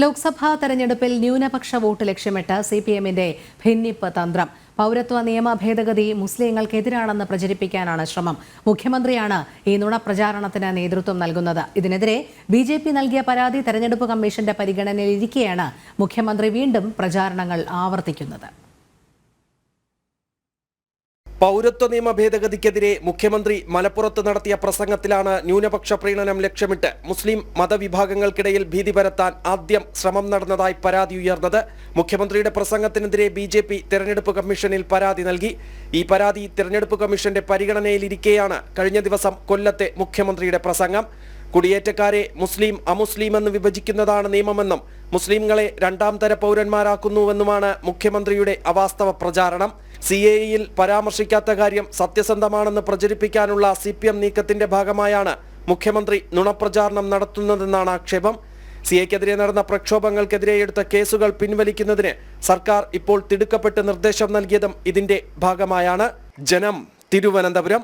ലോക്സഭാ തെരഞ്ഞെടുപ്പിൽ ന്യൂനപക്ഷ വോട്ട് ലക്ഷ്യമിട്ട് സിപിഎമ്മിന്റെ ഭിന്നിപ്പ് തന്ത്രം. പൗരത്വ നിയമ ഭേദഗതി മുസ്ലിങ്ങൾക്കെതിരാണെന്ന് പ്രചരിപ്പിക്കാനാണ് ശ്രമം. മുഖ്യമന്ത്രിയാണ് ഈ നുണപ്രചാരണത്തിന് നേതൃത്വം നൽകുന്നത്. ഇതിനെതിരെ ബിജെപി നൽകിയ പരാതി തെരഞ്ഞെടുപ്പ് കമ്മീഷന്റെ പരിഗണനയിലിരിക്കെയാണ് മുഖ്യമന്ത്രി വീണ്ടും പ്രചാരണങ്ങൾ ആവർത്തിക്കുന്നത്. പൗരത്വ നിയമ ഭേദഗതിക്കെതിരെ മുഖ്യമന്ത്രി മലപ്പുറത്ത് നടത്തിയ പ്രസംഗത്തിലാണ് ന്യൂനപക്ഷ പ്രീണനം ലക്ഷ്യമിട്ട് മുസ്ലിം മതവിഭാഗങ്ങൾക്കിടയിൽ ഭീതി പരത്താൻ ആദ്യം ശ്രമം നടന്നതായി പരാതി ഉയർന്നത്. മുഖ്യമന്ത്രിയുടെ പ്രസംഗത്തിനെതിരെ ബിജെപി തെരഞ്ഞെടുപ്പ് കമ്മീഷനിൽ പരാതി നൽകി. ഈ പരാതി തെരഞ്ഞെടുപ്പ് കമ്മീഷന്റെ പരിഗണനയിലിരിക്കെയാണ് കഴിഞ്ഞ ദിവസം കൊല്ലത്തെ മുഖ്യമന്ത്രിയുടെ പ്രസംഗം. കുടിയേറ്റക്കാരെ മുസ്ലിം അമുസ്ലിം എന്ന് വിഭജിക്കുന്നതാണ് നിയമമെന്നും മുസ്ലിംകളെ രണ്ടാം തര പൗരന്മാരാക്കുന്നുവെന്നുമാണ് മുഖ്യമന്ത്രിയുടെ അവാസ്തവ പ്രചാരണം. CAA-യിൽ പരാമർശിക്കാത്ത കാര്യം സത്യസന്ധമാണെന്ന് പ്രചരിപ്പിക്കാനുള്ള CPM നീക്കത്തിന്റെ ഭാഗമായാണ് മുഖ്യമന്ത്രി നുണപ്രചാരണം നടത്തുന്നതെന്നാണ് ആക്ഷേപം. CAA-ക്കെതിരെ നടന്ന പ്രക്ഷോഭങ്ങൾക്കെതിരെ എടുത്ത കേസുകൾ പിൻവലിക്കുന്നതിന് സർക്കാർ ഇപ്പോൾ തിടുക്കപ്പെട്ട് നിർദ്ദേശം നൽകിയതും ഇതിന്റെ ഭാഗമായാണ്. ജനം, തിരുവനന്തപുരം.